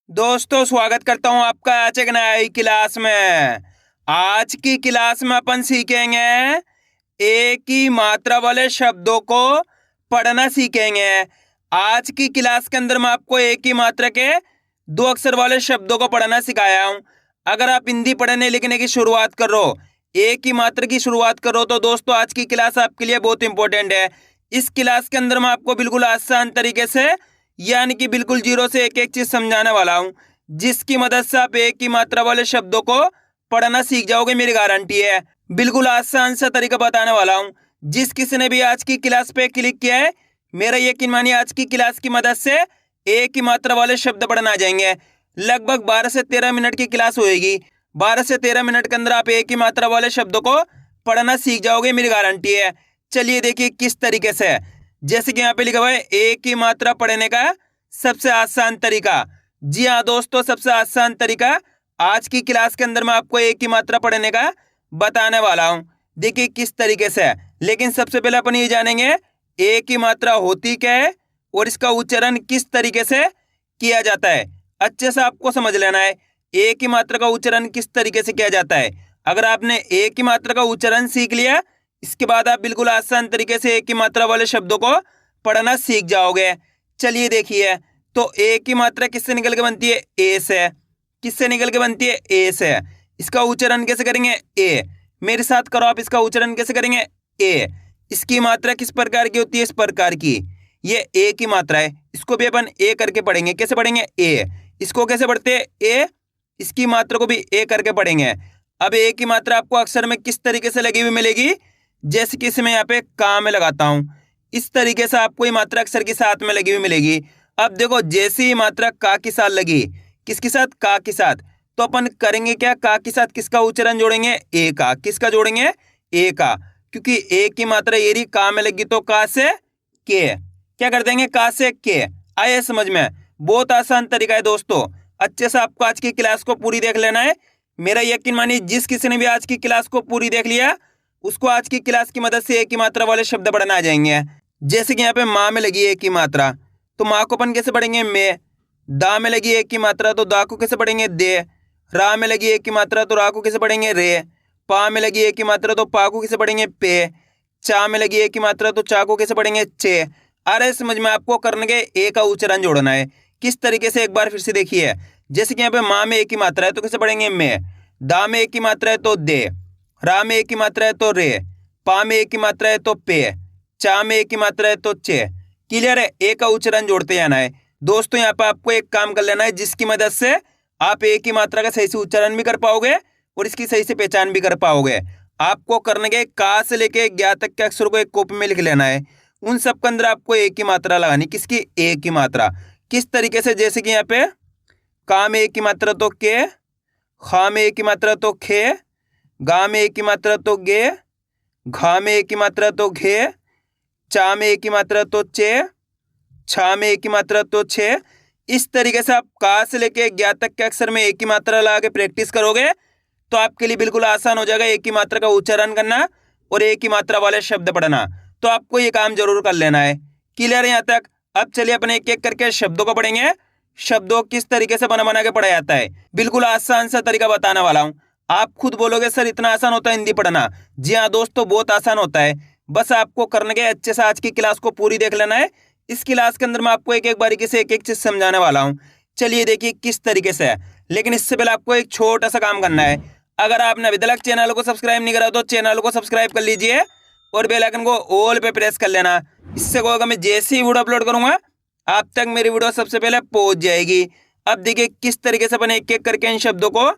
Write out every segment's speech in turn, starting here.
दोस्तों स्वागत करता हूं आपका आज एक नई क्लास में। आज की क्लास में अपन सीखेंगे एक ही मात्रा वाले शब्दों को पढ़ना सीखेंगे। आज की क्लास के अंदर मैं आपको एक ही मात्रा के दो अक्षर वाले शब्दों को पढ़ना सिखाया हूं। अगर आप हिंदी पढ़ने लिखने की शुरुआत करो, एक ही मात्रा की शुरुआत करो, तो दोस्तों आज की क्लास आपके लिए बहुत इंपॉर्टेंट है। इस क्लास के अंदर मैं आपको बिल्कुल आसान तरीके से यानी कि बिल्कुल जीरो से एक एक चीज समझाने वाला हूं, जिसकी मदद से आप एक ही मात्रा वाले शब्दों को पढ़ना सीख जाओगे, मेरी गारंटी है। बिल्कुल आसान सा तरीका बताने वाला हूं। जिस किसी ने भी आज की क्लास पे क्लिक किया है, मेरा यकीन मानिए आज की क्लास की मदद से एक ही मात्रा वाले शब्द पढ़ना आ जाएंगे। लगभग 12 से 13 मिनट की क्लास होएगी। 12 से 13 मिनट के अंदर आप एक ही मात्रा वाले शब्दों को पढ़ना सीख जाओगे, मेरी गारंटी है। चलिए देखिए किस तरीके से। जैसे कि यहाँ पे लिखा हुआ है एक ही मात्रा पढ़ने का सबसे आसान तरीका। जी हाँ दोस्तों, सबसे आसान तरीका आज की क्लास के अंदर मैं आपको एक ही मात्रा पढ़ने का बताने वाला हूँ। देखिए किस तरीके से। लेकिन सबसे पहले अपन ये जानेंगे एक ही मात्रा होती क्या है और इसका उच्चारण किस तरीके से किया जाता है। अच्छे से आपको समझ लेना है एक ही मात्रा का उच्चारण किस तरीके से किया जाता है। अगर आपने एक ही मात्रा का उच्चारण सीख लिया, इसके बाद आप बिल्कुल आसान तरीके से एक ही मात्रा वाले शब्दों को पढ़ना सीख जाओगे। चलिए देखिए, तो एक ही मात्रा किससे निकल के बनती है? ए से। किससे निकल के बनती है? ए से। इसका उच्चारण कैसे करेंगे? ए। मेरे साथ करो आप, इसका उच्चारण कैसे करेंगे? ए। इसकी मात्रा किस प्रकार की होती है? इस प्रकार की। ये ए की मात्रा है, इसको भी अपन ए करके पढ़ेंगे। कैसे पढ़ेंगे? ए। इसको कैसे पढ़ते हैं? ए। इसकी मात्रा को भी ए करके पढ़ेंगे। अब ए की मात्रा आपको अक्षर में किस तरीके से लगी हुई मिलेगी? जैसे कि इसमें यहाँ पे का में लगाता हूं, इस तरीके से आपको ये मात्रा अक्षर के साथ में लगी हुई मिलेगी। अब देखो, जैसे ही मात्रा का के साथ लगी, किसके साथ? का के साथ, तो अपन करेंगे क्या? का के साथ किसका उच्चारण जोड़ेंगे? ए का। किसका जोड़ेंगे? ए का। क्योंकि ए की मात्रा ये रही, का में लगी, तो का से के। क्या कर देंगे? का से के। आए समझ में? बहुत आसान तरीका है दोस्तों। अच्छे से आपको आज की क्लास को पूरी देख लेना है। मेरा यकीन मानिए जिस किसी ने भी आज की क्लास को पूरी देख लिया, उसको आज की क्लास की मदद से एक ही मात्रा वाले शब्द पढ़ना आ जाएंगे। जैसे कि यहाँ पे माँ में लगी एक ही मात्रा, तो माँ को अपन कैसे पढ़ेंगे? में। दा में लगी एक ही मात्रा, तो दा को कैसे पढ़ेंगे? दे। रा में लगी एक ही मात्रा, तो रा को कैसे पढ़ेंगे? रे। पा में लगी एक ही मात्रा, तो पा को कैसे पढ़ेंगे? पे। चा में लगी एक ही मात्रा, तो चा को कैसे पढ़ेंगे? चे। आ रहा है समझ में? आपको करने के ए का उच्चारण जोड़ना है। किस तरीके से, एक बार फिर से देखिए। जैसे कि यहाँ पे माँ में एक ही मात्रा है, तो कैसे पढ़ेंगे? में। दा में एक ही मात्रा है, तो दे। रा में एक ही मात्रा है, तो रे। पा में एक ही मात्रा है, तो पे। चा में एक ही मात्रा है, तो चे। क्लियर है? ए का उच्चारण जोड़ते जाना है। दोस्तों यहाँ पे आपको एक काम कर लेना है, जिसकी मदद से आप एक ही मात्रा का सही से उच्चारण भी कर पाओगे और इसकी सही से पहचान भी कर पाओगे। आपको करने के का से लेके ज्ञा तक के अक्षर को एक कॉपी में लिख लेना है। उन सब के अंदर आपको एक ही मात्रा लगानी। किसकी? एक ही मात्रा। किस तरीके से? जैसे कि यहाँ पे का में एक ही मात्रा, तो के। खा में एक ही मात्रा, तो खे। गा में एक ही मात्रा, तो गे। घा में एक ही मात्रा, तो घे। चा में एक ही मात्रा, तो चे। छा में एक ही मात्रा, तो छे। इस तरीके से आप का से लेके ज्ञा तक के अक्षर में एक ही मात्रा लगा के प्रैक्टिस करोगे, तो आपके लिए बिल्कुल आसान हो जाएगा एक ही मात्रा का उच्चारण करना और एक ही मात्रा वाले शब्द पढ़ना। तो आपको ये काम जरूर कर लेना है। क्लियर है यहाँ तक? अब चलिए अपन एक एक करके शब्दों को पढ़ेंगे। शब्दों किस तरीके से बना बना के पढ़ा जाता है, बिल्कुल आसान सा तरीका बताने वाला हूँ। आप खुद बोलोगे सर इतना आसान होता है हिंदी पढ़ना? जी हाँ दोस्तों, बहुत आसान होता है। बस आपको करने के अच्छे से आज की क्लास को पूरी देख लेना है। इस क्लास के अंदर मैं आपको एक एक बारीकी से एक एक चीज समझाने वाला हूँ। चलिए देखिए किस तरीके से है। लेकिन इससे पहले आपको एक छोटा सा काम करना है। अगर आपने अभी तक चैनल को सब्सक्राइब नहीं करा तो चैनल को सब्सक्राइब कर लीजिए और बेल आइकन को ऑल पे प्रेस कर लेना। इससे क्या होगा, मैं जैसे ही वीडियो अपलोड करूंगा आप तक मेरी वीडियो सबसे पहले पहुंच जाएगी। अब देखिए किस तरीके से अपन एक एक करके इन शब्दों को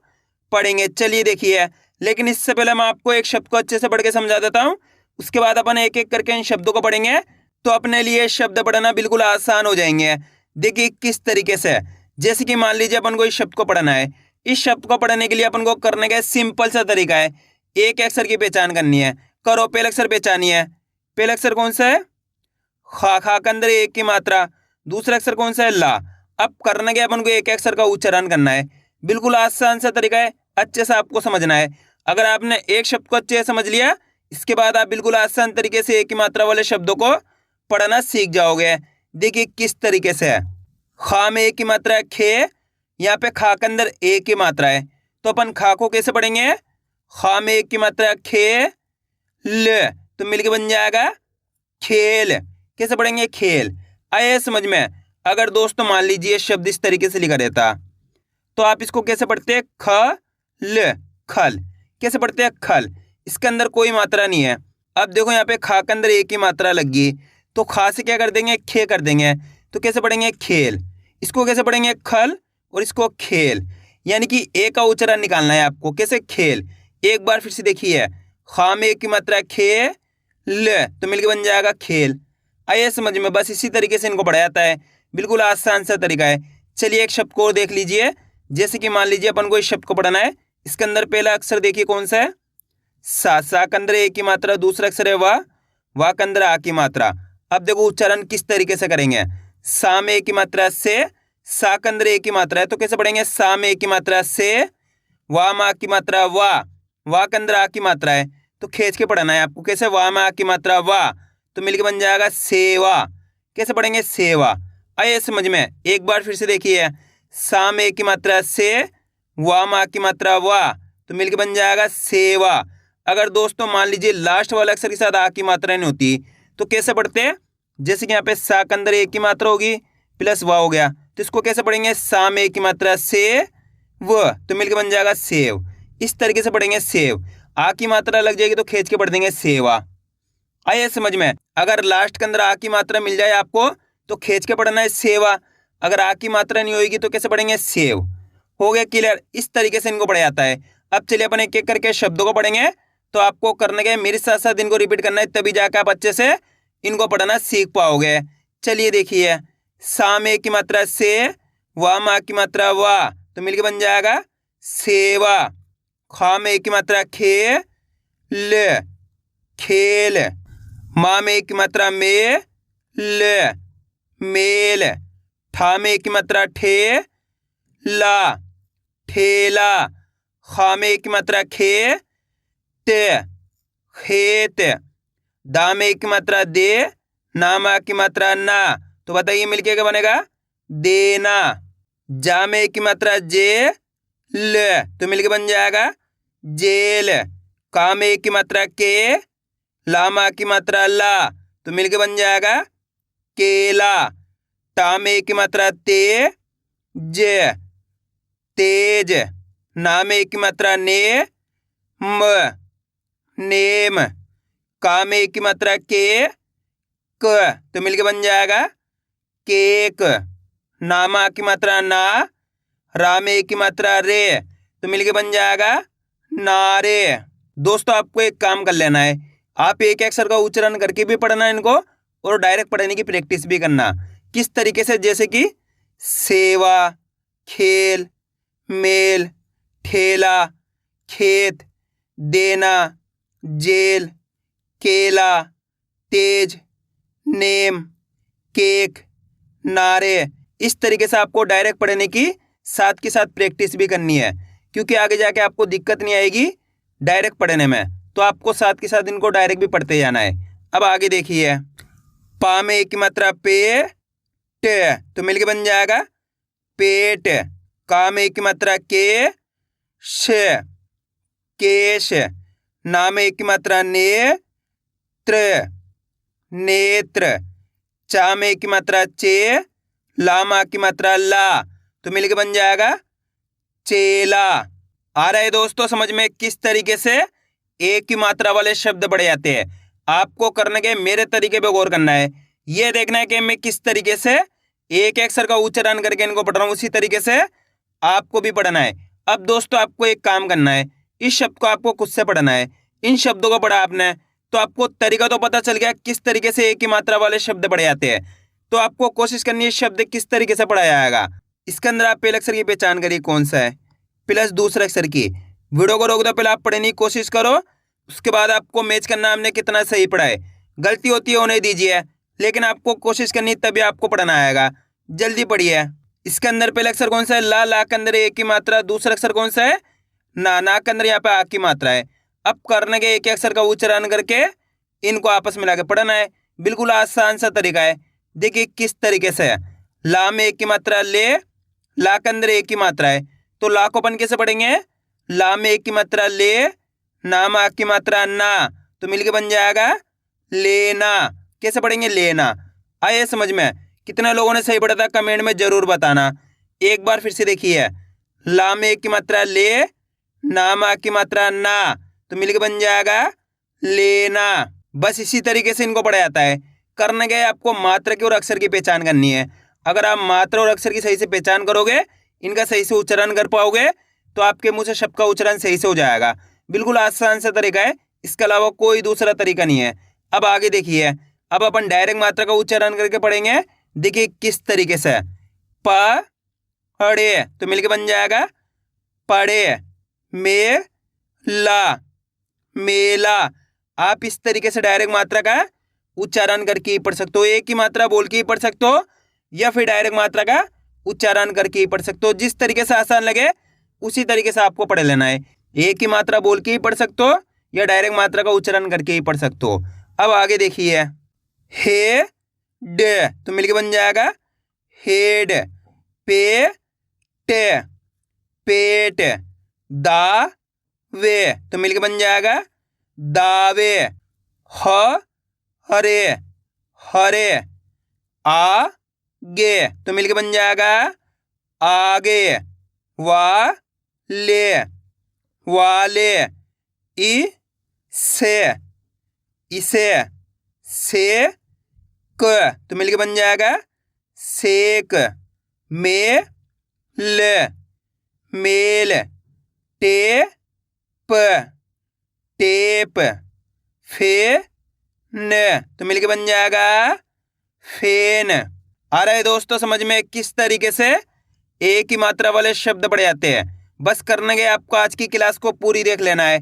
पढ़ेंगे। चलिए देखिए, लेकिन इससे पहले मैं आपको एक शब्द को अच्छे से पढ़ के समझा देता हूँ। उसके बाद अपन एक एक करके इन शब्दों को पढ़ेंगे, तो अपने लिए शब्द पढ़ना बिल्कुल आसान हो जाएंगे। देखिए किस तरीके से। जैसे कि मान लीजिए अपन को इस शब्द को पढ़ना है। इस शब्द को पढ़ने के लिए अपन को करने का सिंपल सा तरीका है, एक अक्षर की पहचान करनी है। करो, पहला अक्षर पहचानिए। पहला अक्षर कौन सा है? खा। खा के अंदर एक की मात्रा। दूसरा अक्षर कौन सा है? ला। अब करने के अपन को एक अक्षर का उच्चारण करना है। बिल्कुल आसान सा तरीका है, अच्छे से आपको समझना है। अगर आपने एक शब्द को अच्छे से समझ लिया, इसके बाद आप बिल्कुल आसान तरीके से एक ही मात्रा वाले शब्दों को पढ़ना सीख जाओगे। देखिए किस तरीके से है। खा में एक ही मात्रा है, खे। यहाँ पे खा के अंदर एक की मात्रा है, तो अपन खा को कैसे पढ़ेंगे? खा में एक की मात्रा खे ल, तो मिलके बन जाएगा खेल। कैसे पढ़ेंगे? खेल। आया समझ में? अगर दोस्तों मान लीजिए शब्द इस तरीके से लिखा रहता तो आप इसको कैसे पढ़ते हैं? ख ल, खल। कैसे पढ़ते हैं? खल। इसके अंदर कोई मात्रा नहीं है। अब देखो यहाँ पे खा के अंदर एक की मात्रा लगी, तो खा से क्या कर देंगे? खे कर देंगे। तो कैसे पढ़ेंगे? खेल। इसको कैसे पढ़ेंगे? खल, और इसको खेल। यानी कि ए का उच्चारण निकालना है आपको। कैसे? खेल। एक बार फिर से देखिए, खा में एक की मात्रा खे ल, तो मिलके बन जाएगा खेल। आइए समझ में? बस इसी तरीके से इनको पढ़ाया जाता है। बिल्कुल आसान सा तरीका है। चलिए एक शब्द को और देख लीजिए। जैसे कि मान लीजिए अपन को इस शब्द को पढ़ना है। इसके अंदर पहला अक्षर देखिए कौन सा है? सा के अंदर एक की मात्रा, दूसरा अक्षर है वाह के अंदर आ की मात्रा। अब देखो उच्चारण किस तरीके से करेंगे। सा में एक की मात्रा से, सा के अंदर एक की मात्रा है, तो कैसे पढ़ेंगे? सा में एक की मात्रा से, वाह में आ की मात्रा वाह के अंदर आ की मात्रा है, तो खींच के पढ़ना है आपको। कैसे? वाह में आ की मात्रा वाह, तो मिलके बन जाएगा सेवा। कैसे पढ़ेंगे? सेवा। आइए समझ में? एक बार फिर से देखिए, सा में एक की मात्रा से, वाह में आ की मात्रा वाह, तो मिलके बन जाएगा सेवा। अगर दोस्तों मान लीजिए लास्ट वाले अक्षर के साथ आ की मात्रा नहीं होती तो कैसे पढ़ते हैं? जैसे कि यहाँ पे सा के अंदर एक की मात्रा होगी प्लस वाह हो गया, तो इसको कैसे पढ़ेंगे? सा में एक की मात्रा से व, तो मिलके बन जाएगा सेव। इस तरीके से पढ़ेंगे सेव। आ की मात्रा लग जाएगी तो खींच के पढ़ देंगे सेवा। आइए समझ में? अगर लास्ट के अंदर आ की मात्रा मिल जाए आपको तो खींच के पढ़ना है सेवा। अगर आ की मात्रा नहीं होगी तो कैसे पढ़ेंगे? सेव। हो गया क्लियर? इस तरीके से इनको पढ़ा जाता है। अब चलिए अपन एक एक करके शब्दों को पढ़ेंगे। तो आपको करने के मेरे साथ साथ इनको रिपीट करना है, तभी जाकर आप अच्छे से इनको पढ़ना सीख पाओगे। चलिए देखिए, सा में की मात्रा से, वाह में की मात्रा वाह, तो मिलके बन जाएगा सेवा। खा में की मात्रा खे ल, खेल। माँ में की मात्रा में ल, मेल। ठा में की मात्रा ठे ला, ठेला। खा में की मात्रा खे ते, खेत। दा में की मात्रा दे, ना में की मात्रा ना, तो बताइए मिलके क्या बनेगा? देना। जा में की मात्रा जे ल, तो मिलके बन जाएगा जेल। का में की मात्रा के, ला में की मात्रा ला, तो मिलके बन जाएगा केला। ता में की मात्रा ते ज, तेज। ना में की मात्रा ने म, नेम। का में की मात्रा के क, तो मिलके बन जाएगा केक। नामा की मात्रा ना, रा में की मात्रा रे, तो मिलके बन जाएगा नारे। दोस्तों आपको एक काम कर लेना है, आप एक अक्षर का उच्चारण करके भी पढ़ना है इनको और डायरेक्ट पढ़ने की प्रैक्टिस भी करना। किस तरीके से? जैसे कि सेवा, खेल, मेल, ठेला, खेत, देना, जेल, केला, तेज, नेम, केक, नारे। इस तरीके से आपको डायरेक्ट पढ़ने की साथ के साथ प्रैक्टिस भी करनी है, क्योंकि आगे जाके आपको दिक्कत नहीं आएगी डायरेक्ट पढ़ने में। तो आपको साथ के साथ इनको डायरेक्ट भी पढ़ते जाना है। अब आगे देखिए, पा में एक मात्रा पे ट, तो मिलके बन जाएगा पेट। का में एक मात्रा के श, केश। ना में एक मात्रा ने त्र, नेत्र। चा में की मात्रा चे, ला में की मात्रा ला, तो मिलके बन जाएगा चेला। आ रहा है दोस्तों समझ में किस तरीके से एक की मात्रा वाले शब्द पढ़े जाते हैं? आपको करने के मेरे तरीके पे गौर करना है। ये देखना है कि मैं किस तरीके से एक अक्षर का उच्चारण करके इनको पढ़ रहा हूँ, उसी तरीके से आपको भी पढ़ना है। अब दोस्तों आपको एक काम करना है, इस शब्द को आपको खुद से पढ़ना है। इन शब्दों को पढ़ा आपने तो आपको तरीका तो पता चल गया किस तरीके से एक ही मात्रा वाले शब्द पढ़े जाते हैं। तो आपको कोशिश करनी है शब्द किस तरीके से पढ़ाया जाएगा। इसके अंदर आप पहले अक्षर की पहचान करिए कौन सा है, प्लस दूसरे अक्षर की। वीडियो को रोक दो, पहले आप पढ़ने की कोशिश करो, उसके बाद आपको मैच करना हमने कितना सही पढ़ा है। गलती होती है होने दीजिए, लेकिन आपको कोशिश करनी तभी आपको पढ़ना आएगा। जल्दी पढ़िए। इसके अंदर पहले अक्षर कौन सा है? ला के अंदर एक की मात्रा। दूसरा अक्षर कौन सा है? ना के अंदर यहाँ पे आ की मात्रा है। अब करने के एक अक्षर का उच्चारण करके इनको आपस में मिला के पढ़ना है। बिल्कुल आसान सा तरीका है। देखिए किस तरीके से है। ला में एक की मात्रा ले, ला के अंदर एक की मात्रा है, तो ला को अपन कैसे पढ़ेंगे? ला में एक की मात्रा ले, ना में आग की मात्रा ना, तो मिलके बन जाएगा लेना। कैसे पढ़ेंगे? लेना। आए समझ में? कितने लोगों ने सही पढ़ा था कमेंट में जरूर बताना। एक बार फिर से देखिए, ला में एक की मात्रा ले, ना में आग की मात्रा ना, तो मिलके बन जाएगा लेना। बस इसी तरीके से इनको पढ़ा जाता है। करने गए आपको मात्रा की और अक्षर की पहचान करनी है। अगर आप मात्रा और अक्षर की सही से पहचान करोगे, इनका सही से उच्चारण कर पाओगे, तो आपके मुंह से शब्द का उच्चारण सही से हो जाएगा। बिल्कुल आसान सा तरीका है, इसके अलावा कोई दूसरा तरीका नहीं है। अब आगे देखिए, अब अपन डायरेक्ट मात्रा का उच्चारण करके पढ़ेंगे। देखिए किस तरीके से, पढ़े, तो मिलके बन जाएगा पढ़े। मेला, मेला। आप इस तरीके से डायरेक्ट मात्रा का उच्चारण करके ही पढ़ सकते हो। एक ही मात्रा बोल के ही पढ़ सकते हो, या फिर डायरेक्ट मात्रा का उच्चारण करके ही पढ़ सकते हो। जिस तरीके से आसान लगे उसी तरीके से आपको पढ़ लेना है। एक ही मात्रा बोल के ही पढ़ सकते हो, या डायरेक्ट मात्रा का उच्चारण करके ही पढ़ सकते हो। अब आगे देखिए, हे डे, तो मिलके बन जाएगा हेड। पे टे, पेट। दावे, तो मिलके बन जाएगा दावे। हरे, हरे। आगे, तो मिलके बन जाएगा आगे। वाले, वाले। इसे, इसे। सेक, तो मिलके बन जाएगा सेक। मेल, मेल। टेप, टेप। फेन, तो मिलके बन जाएगा फेन। आ रहा है दोस्तों समझ में किस तरीके से एक ही मात्रा वाले शब्द पढ़े जाते हैं? बस करने के आपको आज की क्लास को पूरी देख लेना है,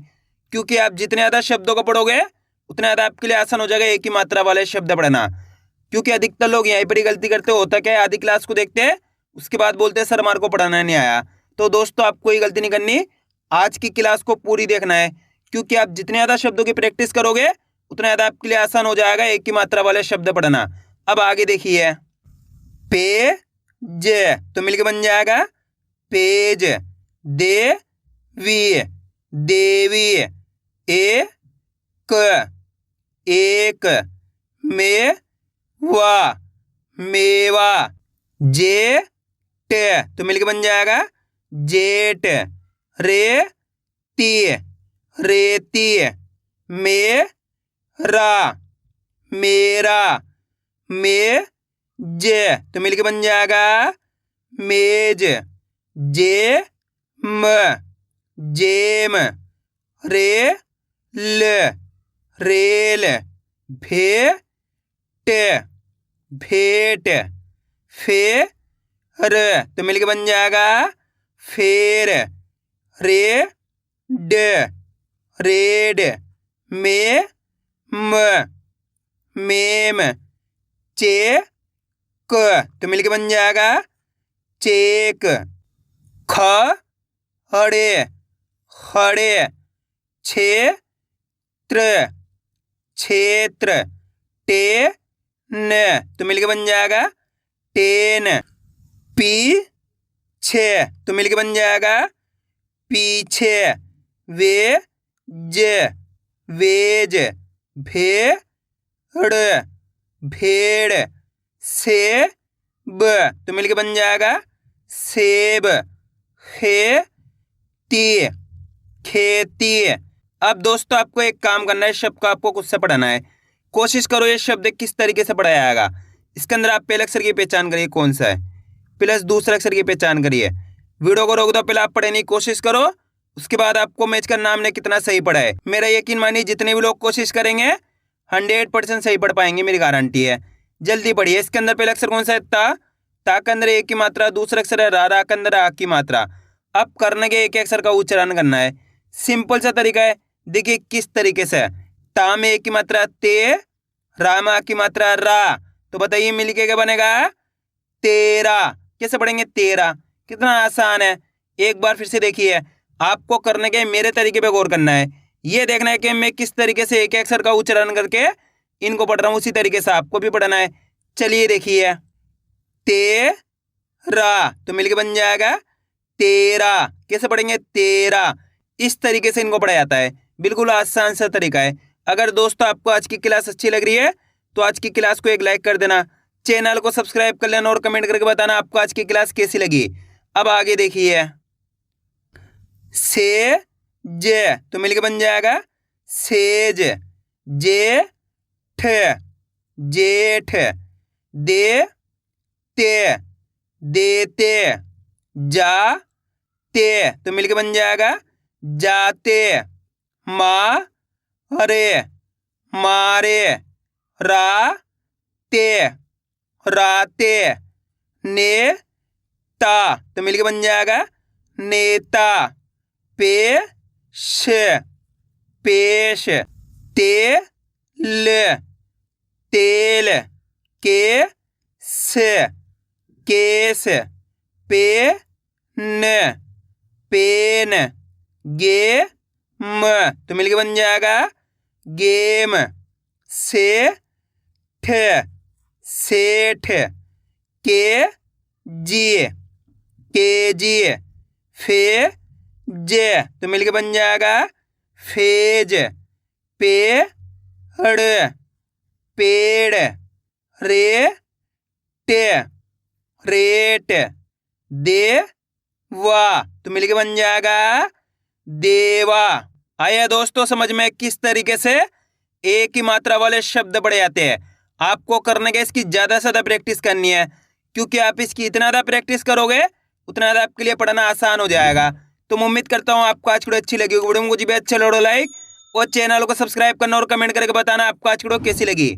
क्योंकि आप जितने ज़्यादा शब्दों को पढ़ोगे उतना ज़्यादा आपके लिए आसान हो जाएगा एक ही मात्रा वाले शब्द पढ़ना। क्योंकि अधिकतर लोग यहीं पर ही गलती करते होता क्या है, आधी क्लास को देखते हैं, उसके बाद बोलते हैं सर हमारे को पढ़ाना नहीं आया। तो दोस्तों आपको ये गलती नहीं करनी, आज की क्लास को पूरी देखना है, क्योंकि आप जितने ज़्यादा शब्दों की प्रैक्टिस करोगे उतना ज़्यादा आपके लिए आसान हो जाएगा एक ही मात्रा वाले शब्द पढ़ना। अब आगे देखिए, पेज, तो मिलके बन जाएगा पेज। देवी, देवी। एक, एक। मेवा, मेवा। जेठ, तो मिलके बन जाएगा जेठ। रेती, रेती। मेरा, मेरा। मेज, तो मिलके बन जाएगा मेज। जेम, जेम। Rail, rail. भेंट, भेंट। फेर, तो मिलके बन जाएगा फेर। रेड, रेड। मेम, मेम। चेक, तो मिलके बन जाएगा चेक। खड़े, खड़े। क्षेत्र, क्षेत्र। टेन, तो मिलके बन जाएगा टेन। पीछे, तो मिलके बन जाएगा पीछे। वेज, वेज। भेड़, भेड़। सेब, तो मिलके बन जाएगा सेब। खेती, खेती। अब दोस्तों आपको एक काम करना है, शब्द को आपको खुद से पढ़ाना है। कोशिश करो ये शब्द किस तरीके से पढ़ाया जाएगा। इसके अंदर आप पहले अक्षर की पहचान करिए कौन सा है, प्लस दूसरे अक्षर की पहचान करिए। वीडियो को रोक दो, पहले आप पढ़ने की कोशिश करो, उसके बाद आपको मैच करना हमने कितना सही पढ़ा है। मेरा यकीन मानिए जितने भी लोग कोशिश करेंगे 100% सही पढ़ पाएंगे, मेरी गारंटी है। जल्दी पढ़िए। इसके अंदर पहला अक्षर कौन सा है? ता के अंदर एक की मात्रा, दूसरा अक्षर है रा के अंदर आ की मात्रा। अब करने के एक अक्षर का उच्चारण करना है, सिंपल सा तरीका है। देखिए किस तरीके से, ता में एक की मात्रा ते, रा में आ की मात्रा रा, तो बताइए मिलके क्या बनेगा? तेरा। कैसे पढ़ेंगे? तेरा। कितना आसान है। एक बार फिर से देखिए, आपको करने के मेरे तरीके पे गौर करना है। ये देखना है कि मैं किस तरीके से एक अक्षर का उच्चारण करके इनको पढ़ रहा हूँ, उसी तरीके से आपको भी पढ़ना है। चलिए देखिए, ते रा, तो मिलके बन जाएगा तेरा। कैसे पढ़ेंगे? तेरा। इस तरीके से इनको पढ़ा जाता है। बिल्कुल आसान सा तरीका है। अगर दोस्तों आपको आज की क्लास अच्छी लग रही है तो आज की क्लास को एक लाइक कर देना, चैनल को सब्सक्राइब कर लेना और कमेंट करके बताना आपको आज की क्लास कैसी लगी। अब आगे देखिए, से जे, तो मिलके बन जाएगा सेज। जे ठ, जेठ। दे ते, देते। जा ते, तो मिलके बन जाएगा जाते। मा रे, मारे। रा ते, राते। ने ता, तो मिलके बन जाएगा नेता। पे श, पेश। ते ल, तेल। के से, केस। पे न, पेन। गे म, तो मिलके बन जाएगा गेम। से ठ, सेठ। के जी, केजी। फे जे, तो मिलके बन जाएगा फेज। पेड़, पेड़। रे टे, रेट। दे वा, तो मिलके बन जाएगा देवा। आया दोस्तों समझ में किस तरीके से एक ही मात्रा वाले शब्द पढ़े जाते हैं। आपको करने के इसकी ज्यादा से ज्यादा प्रैक्टिस करनी है, क्योंकि आप इसकी इतना ज्यादा प्रैक्टिस करोगे उतना ज्यादा आपके लिए पढ़ना आसान हो जाएगा। तो मैं उम्मीद करता हूँ आपको आज की वीडियो अच्छी लगी होगी। वीडियो में कुछ भी अच्छा लगे लाइक और चैनल को सब्सक्राइब करना और कमेंट करके बताना आपको आज की वीडियो कैसी लगी।